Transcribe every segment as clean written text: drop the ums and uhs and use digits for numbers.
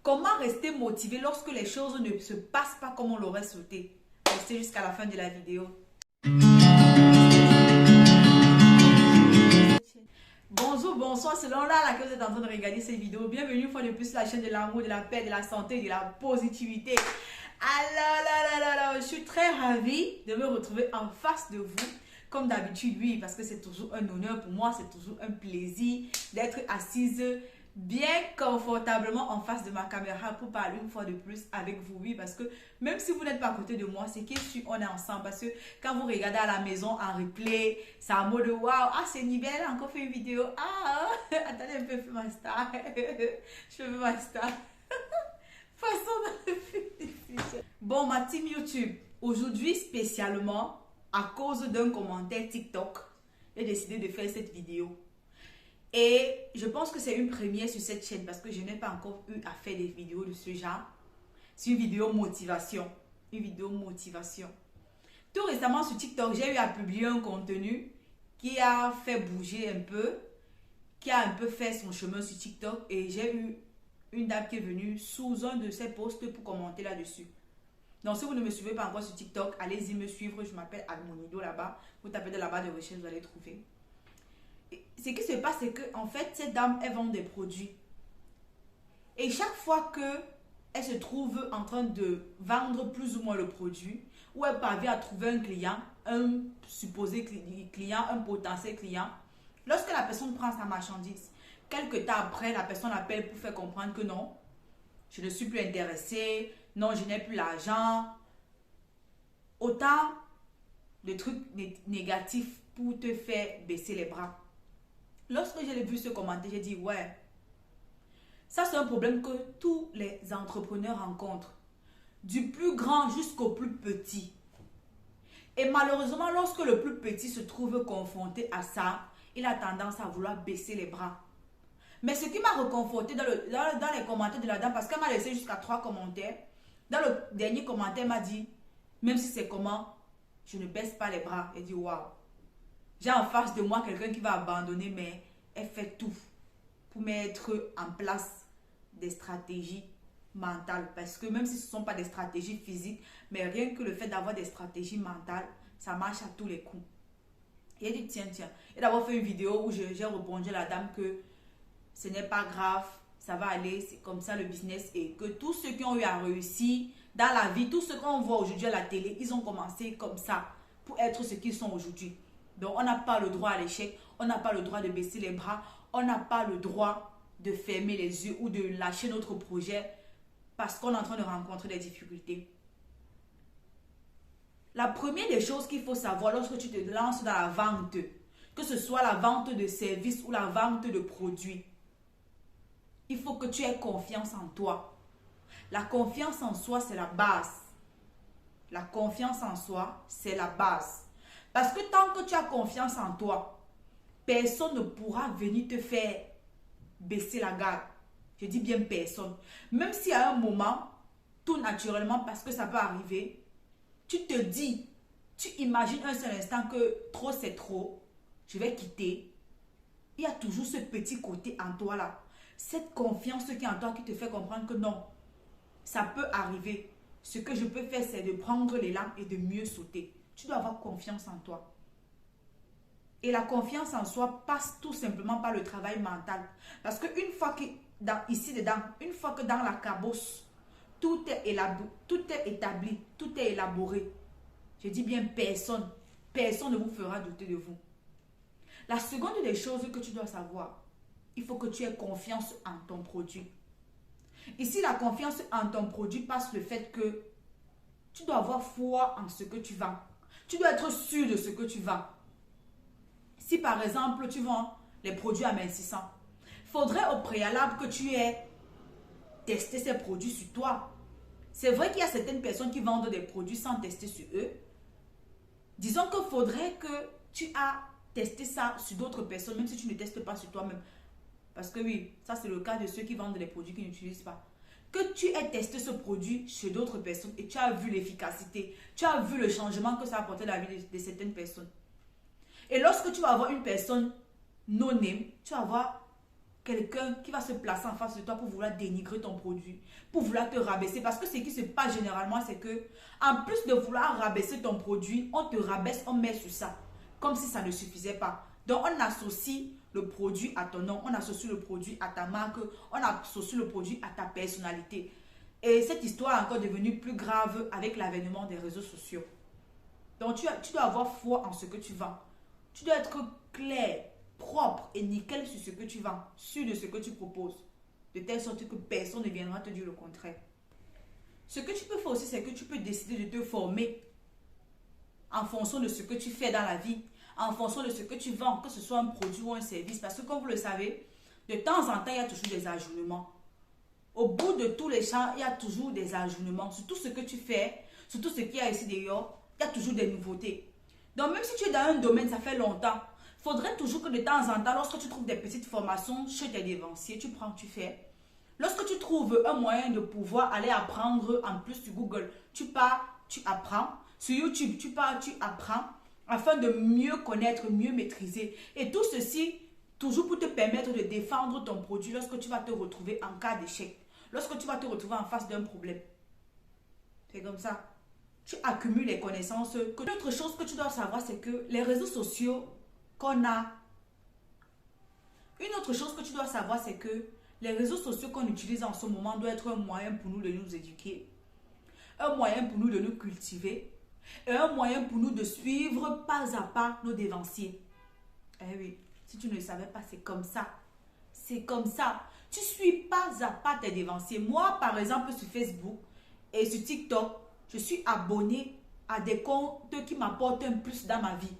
Comment rester motivé lorsque les choses ne se passent pas comme on l'aurait souhaité? Restez jusqu'à la fin de la vidéo. Bonjour, bonsoir, selon l'heure à laquelle vous êtes en train de regarder cette vidéo. Bienvenue une fois de plus sur la chaîne de l'amour, de la paix, de la santé, de la positivité. Alors, je suis très ravie de me retrouver en face de vous. Comme d'habitude, oui, parce que c'est toujours un honneur pour moi, c'est toujours un plaisir d'être assise bien confortablement en face de ma caméra pour parler une fois de plus avec vous, oui, parce que même si vous n'êtes pas à côté de moi, c'est qu'on est ensemble, parce que quand vous regardez à la maison en replay, c'est en mode waouh, ah c'est Nivelle, elle a encore fait une vidéo, ah, attendez un peu, fais ma star, je fais ma star, façon de... Bon, ma team YouTube, aujourd'hui spécialement, à cause d'un commentaire TikTok, j'ai décidé de faire cette vidéo. Et je pense que c'est une première sur cette chaîne parce que je n'ai pas encore eu à faire des vidéos de ce genre. C'est une vidéo motivation. Une vidéo motivation. Tout récemment sur TikTok, j'ai eu à publier un contenu qui a fait bouger un peu, qui a un peu fait son chemin sur TikTok. Et j'ai eu une dame qui est venue sous un de ses posts pour commenter là-dessus. Donc, si vous ne me suivez pas encore sur TikTok, allez-y me suivre. Je m'appelle Agmonido là-bas. Vous tapez de la barre de recherche, vous allez trouver. Ce qui se passe, c'est que en fait, cette dame, elle vend des produits. Et chaque fois qu'elle se trouve en train de vendre plus ou moins le produit, ou elle parvient à trouver un client, un supposé client, un potentiel client, lorsque la personne prend sa marchandise, quelques temps après, la personne appelle pour faire comprendre que non, je ne suis plus intéressée, non, je n'ai plus l'argent. Autant de trucs négatifs pour te faire baisser les bras. Lorsque j'ai vu ce commentaire, j'ai dit ouais, ça c'est un problème que tous les entrepreneurs rencontrent, du plus grand jusqu'au plus petit. Et malheureusement, lorsque le plus petit se trouve confronté à ça, il a tendance à vouloir baisser les bras. Mais ce qui m'a reconforté dans les commentaires de la dame, parce qu'elle m'a laissé jusqu'à 3 commentaires, dans le dernier commentaire, elle m'a dit, même si c'est comment, je ne baisse pas les bras. Elle dit waouh. J'ai en face de moi quelqu'un qui va abandonner, mais elle fait tout pour mettre en place des stratégies mentales. Parce que même si ce ne sont pas des stratégies physiques, mais rien que le fait d'avoir des stratégies mentales, ça marche à tous les coups. Et elle dit tiens. Et d'avoir fait une vidéo où j'ai répondu à la dame que ce n'est pas grave, ça va aller, c'est comme ça le business. Et que tous ceux qui ont eu à réussir dans la vie, tous ceux qu'on voit aujourd'hui à la télé, ils ont commencé comme ça pour être ce qu'ils sont aujourd'hui. Donc, on n'a pas le droit à l'échec, on n'a pas le droit de baisser les bras, on n'a pas le droit de fermer les yeux ou de lâcher notre projet parce qu'on est en train de rencontrer des difficultés. La première des choses qu'il faut savoir lorsque tu te lances dans la vente, que ce soit la vente de services ou la vente de produits, il faut que tu aies confiance en toi. La confiance en soi, c'est la base. La confiance en soi, c'est la base. Parce que tant que tu as confiance en toi, personne ne pourra venir te faire baisser la garde. Je dis bien personne. Même si à un moment, tout naturellement, parce que ça peut arriver, tu te dis, tu imagines un seul instant que trop c'est trop, je vais quitter. Il y a toujours ce petit côté en toi là. Cette confiance qui est en toi qui te fait comprendre que non, ça peut arriver. Ce que je peux faire, c'est de prendre l'élan et de mieux sauter. Tu dois avoir confiance en toi. Et la confiance en soi passe tout simplement par le travail mental. Parce qu'une fois que, ici dedans, une fois que dans la cabosse, tout est établi, tout est élaboré, je dis bien personne ne vous fera douter de vous. La seconde des choses que tu dois savoir, il faut que tu aies confiance en ton produit. Ici, la confiance en ton produit passe le fait que tu dois avoir foi en ce que tu vends. Tu dois être sûr de ce que tu vends. Si par exemple, tu vends les produits amincissants, il faudrait au préalable que tu aies testé ces produits sur toi. C'est vrai qu'il y a certaines personnes qui vendent des produits sans tester sur eux. Disons qu'il faudrait que tu aies testé ça sur d'autres personnes, même si tu ne testes pas sur toi-même. Parce que oui, ça c'est le cas de ceux qui vendent des produits qu'ils n'utilisent pas. Que tu aies testé ce produit chez d'autres personnes et tu as vu l'efficacité, tu as vu le changement que ça a apporté dans la vie de certaines personnes. Et lorsque tu vas avoir une personne non-name, tu vas voir quelqu'un qui va se placer en face de toi pour vouloir dénigrer ton produit, pour vouloir te rabaisser. Parce que ce qui se passe généralement, c'est que en plus de vouloir rabaisser ton produit, on te rabaisse, on met sur ça. Comme si ça ne suffisait pas. Donc, on associe le produit à ton nom, on associe le produit à ta marque, on associe le produit à ta personnalité. Et cette histoire est encore devenue plus grave avec l'avènement des réseaux sociaux. Donc, tu dois avoir foi en ce que tu vends. Tu dois être clair, propre et nickel sur ce que tu vends, sûr de ce que tu proposes, de telle sorte que personne ne viendra te dire le contraire. Ce que tu peux faire aussi, c'est que tu peux décider de te former en fonction de ce que tu fais dans la vie, en fonction de ce que tu vends, que ce soit un produit ou un service. Parce que comme vous le savez, de temps en temps, il y a toujours des ajournements. Au bout de tous les champs, il y a toujours des ajournements. Sur tout ce que tu fais, sur tout ce qu'il y a ici dehors, il y a toujours des nouveautés. Donc même si tu es dans un domaine, ça fait longtemps, il faudrait toujours que de temps en temps, lorsque tu trouves des petites formations chez tes dévanciers, tu prends, tu fais. Lorsque tu trouves un moyen de pouvoir aller apprendre en plus sur Google, tu pars, tu apprends. Sur YouTube, tu pars, tu apprends afin de mieux connaître, mieux maîtriser. Et tout ceci, toujours pour te permettre de défendre ton produit lorsque tu vas te retrouver en cas d'échec. Lorsque tu vas te retrouver en face d'un problème. C'est comme ça. Tu accumules les connaissances. Une autre chose que tu dois savoir, c'est que les réseaux sociaux qu'on a. Une autre chose que tu dois savoir, c'est que les réseaux sociaux qu'on utilise en ce moment doivent être un moyen pour nous de nous éduquer, un moyen pour nous de nous cultiver et un moyen pour nous de suivre pas à pas nos dévanciers. Eh oui, si tu ne le savais pas, c'est comme ça. C'est comme ça. Tu suis pas à pas tes dévanciers. Moi, par exemple, sur Facebook et sur TikTok, je suis abonné à des comptes qui m'apportent un plus dans ma vie.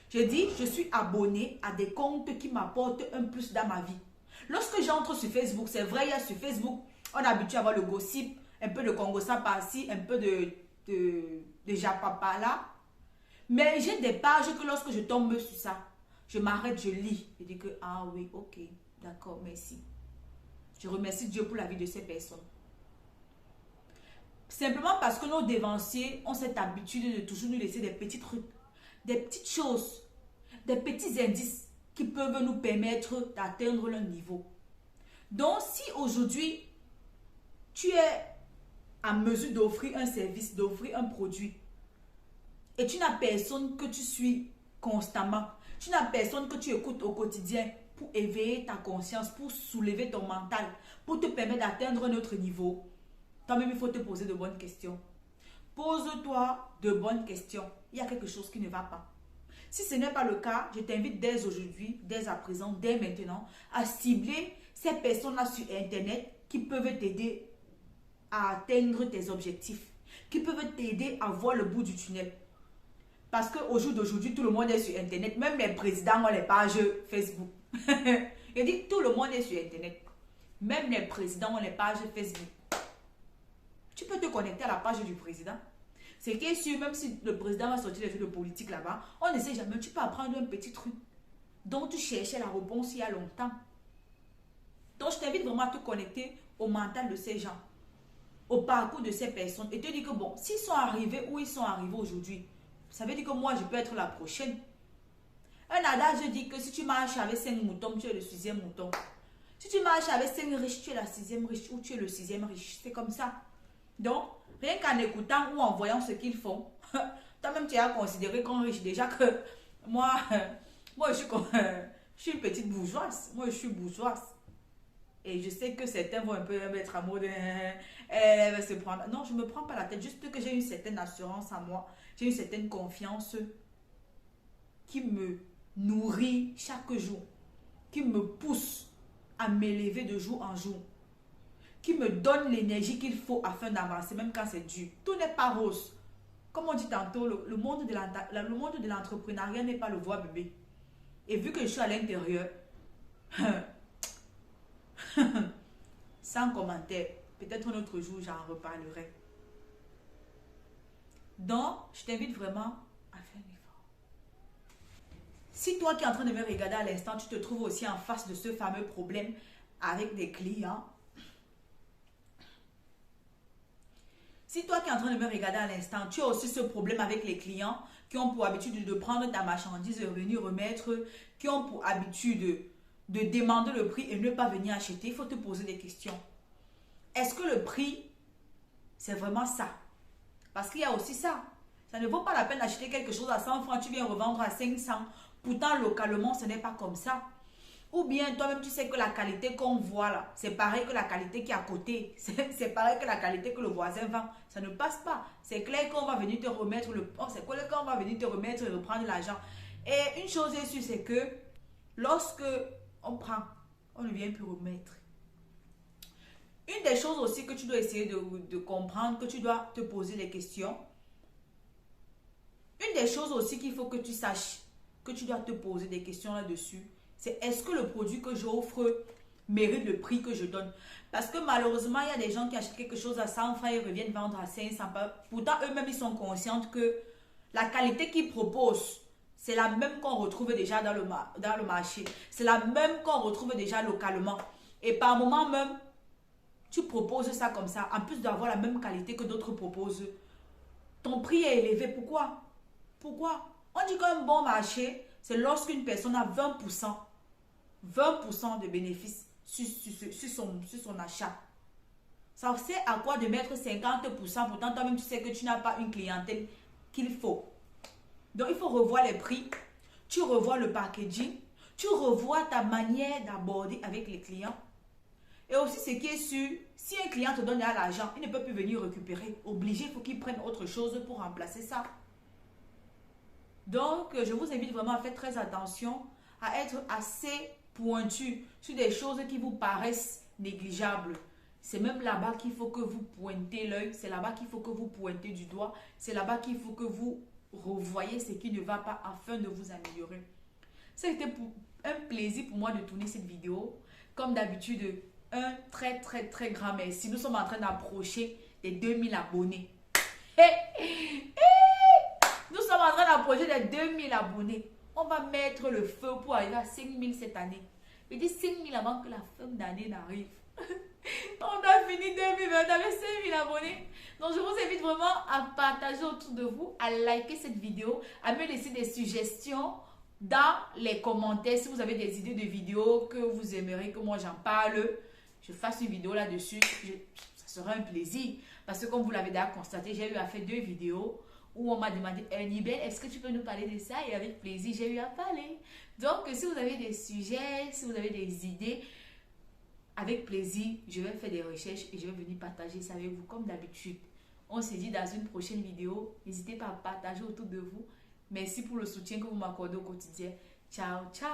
Je dis, je suis abonné à des comptes qui m'apportent un plus dans ma vie. Lorsque j'entre sur Facebook, c'est vrai, il y a sur Facebook, on est habitué à voir le gossip, un peu de Congossa par-ci, un peu de Japapa là. Mais j'ai des pages que lorsque je tombe sur ça, je m'arrête, je lis. Je dis que, ah oui, ok, d'accord, merci. Je remercie Dieu pour la vie de ces personnes. Simplement parce que nos dévanciers ont cette habitude de toujours nous laisser des petits trucs, des petites choses, des petits indices qui peuvent nous permettre d'atteindre leur niveau. Donc, si aujourd'hui, tu es en mesure d'offrir un service, d'offrir un produit, et tu n'as personne que tu suis constamment, tu n'as personne que tu écoutes au quotidien pour éveiller ta conscience, pour soulever ton mental, pour te permettre d'atteindre un autre niveau, toi-même, il faut te poser de bonnes questions. Pose-toi de bonnes questions. Il y a quelque chose qui ne va pas. Si ce n'est pas le cas, je t'invite dès aujourd'hui, dès à présent, dès maintenant, à cibler ces personnes-là sur Internet qui peuvent t'aider à atteindre tes objectifs, qui peuvent t'aider à voir le bout du tunnel. Parce qu'au jour d'aujourd'hui, tout le monde est sur Internet. Même les présidents ont les pages Facebook. Je dis tout le monde est sur Internet. Même les présidents ont les pages Facebook. Tu peux te connecter à la page du président. C'est qui est sûr, même si le président va sortir des trucs de politique là-bas, on ne sait jamais. Tu peux apprendre un petit truc dont tu cherchais la réponse il y a longtemps. Donc, je t'invite vraiment à te connecter au mental de ces gens, au parcours de ces personnes et te dire que bon, s'ils sont arrivés où ils sont arrivés aujourd'hui, ça veut dire que moi, je peux être la prochaine. Un adage dit que si tu marches avec 5 moutons, tu es le 6e mouton. Si tu marches avec 5 riches, tu es la 6e riche ou tu es le 6e riche. C'est comme ça. Donc, rien qu'en écoutant ou en voyant ce qu'ils font, toi-même tu as considéré comme riche. Déjà que moi je suis une petite bourgeoise. Moi, je suis bourgeoise. Et je sais que certains vont un peu mettre à mode. Elle va se prendre. Non, je ne me prends pas la tête. Juste que j'ai une certaine assurance en moi. J'ai une certaine confiance qui me nourrit chaque jour. Qui me pousse à m'élever de jour en jour. Qui me donne l'énergie qu'il faut afin d'avancer, même quand c'est dur. Tout n'est pas rose. Comme on dit tantôt, le monde de l'entrepreneuriat n'est pas le voie bébé. Et vu que je suis à l'intérieur, sans commentaire, peut-être un autre jour, j'en reparlerai. Donc, je t'invite vraiment à faire un effort. Si toi qui es en train de me regarder à l'instant, tu te trouves aussi en face de ce fameux problème avec des clients, si toi qui es en train de me regarder à l'instant, tu as aussi ce problème avec les clients qui ont pour habitude de prendre ta marchandise et venir remettre, qui ont pour habitude de demander le prix et ne pas venir acheter, il faut te poser des questions. Est-ce que le prix, c'est vraiment ça? Parce qu'il y a aussi ça. Ça ne vaut pas la peine d'acheter quelque chose à 100 francs, tu viens revendre à 500. Pourtant, localement, ce n'est pas comme ça. Ou bien, toi-même, tu sais que la qualité qu'on voit là, c'est pareil que la qualité qui est à côté. C'est pareil que la qualité que le voisin vend. Ça ne passe pas. C'est clair qu'on va venir te remettre c'est clair qu'on va venir te remettre et reprendre l'argent. Et une chose est sûre, c'est que lorsque on prend, on ne vient plus remettre. Une des choses aussi que tu dois essayer de comprendre, que tu dois te poser les questions. Une des choses aussi qu'il faut que tu saches, que tu dois te poser des questions là-dessus, c'est est-ce que le produit que j'offre mérite le prix que je donne? Parce que malheureusement, il y a des gens qui achètent quelque chose à 100 francs et reviennent vendre à 500. Pourtant, eux-mêmes, ils sont conscients que la qualité qu'ils proposent, c'est la même qu'on retrouve déjà dans le marché. C'est la même qu'on retrouve déjà localement. Et par moment même, tu proposes ça comme ça, en plus d'avoir la même qualité que d'autres proposent. Ton prix est élevé. Pourquoi? Pourquoi? On dit qu'un bon marché, c'est lorsqu'une personne a 20% de bénéfices sur son achat. Ça sert à quoi de mettre 50%? Pourtant, toi-même, tu sais que tu n'as pas une clientèle qu'il faut. Donc, il faut revoir les prix. Tu revois le packaging. Tu revois ta manière d'aborder avec les clients. Et aussi, ce qui est sûr, si un client te donne de l'argent, il ne peut plus venir récupérer. Obligé, il faut qu'il prenne autre chose pour remplacer ça. Donc, je vous invite vraiment à faire très attention, à être assez pointu sur des choses qui vous paraissent négligeables. C'est même là-bas qu'il faut que vous pointez l'œil, c'est là-bas qu'il faut que vous pointez du doigt, c'est là-bas qu'il faut que vous revoyez ce qui ne va pas afin de vous améliorer. C'était un plaisir pour moi de tourner cette vidéo. Comme d'habitude, un très très très grand merci. Nous sommes en train d'approcher les 2000 abonnés. Nous sommes en train d'approcher les 2000 abonnés. On va mettre le feu pour arriver à 5000 cette année. Je dis 5000 avant que la fin d'année n'arrive. On a fini 2020 avec 5000 abonnés. Donc je vous invite vraiment à partager autour de vous, à liker cette vidéo, à me laisser des suggestions dans les commentaires. Si vous avez des idées de vidéos que vous aimeriez que moi j'en parle, je fasse une vidéo là-dessus. Ça sera un plaisir. Parce que comme vous l'avez déjà constaté, j'ai eu à faire 2 vidéos où on m'a demandé, Nibel, est-ce que tu peux nous parler de ça? Et avec plaisir, j'ai eu à parler. Donc, si vous avez des sujets, si vous avez des idées, avec plaisir, je vais faire des recherches et je vais venir partager ça avec vous comme d'habitude. On se dit dans une prochaine vidéo. N'hésitez pas à partager autour de vous. Merci pour le soutien que vous m'accordez au quotidien. Ciao, ciao.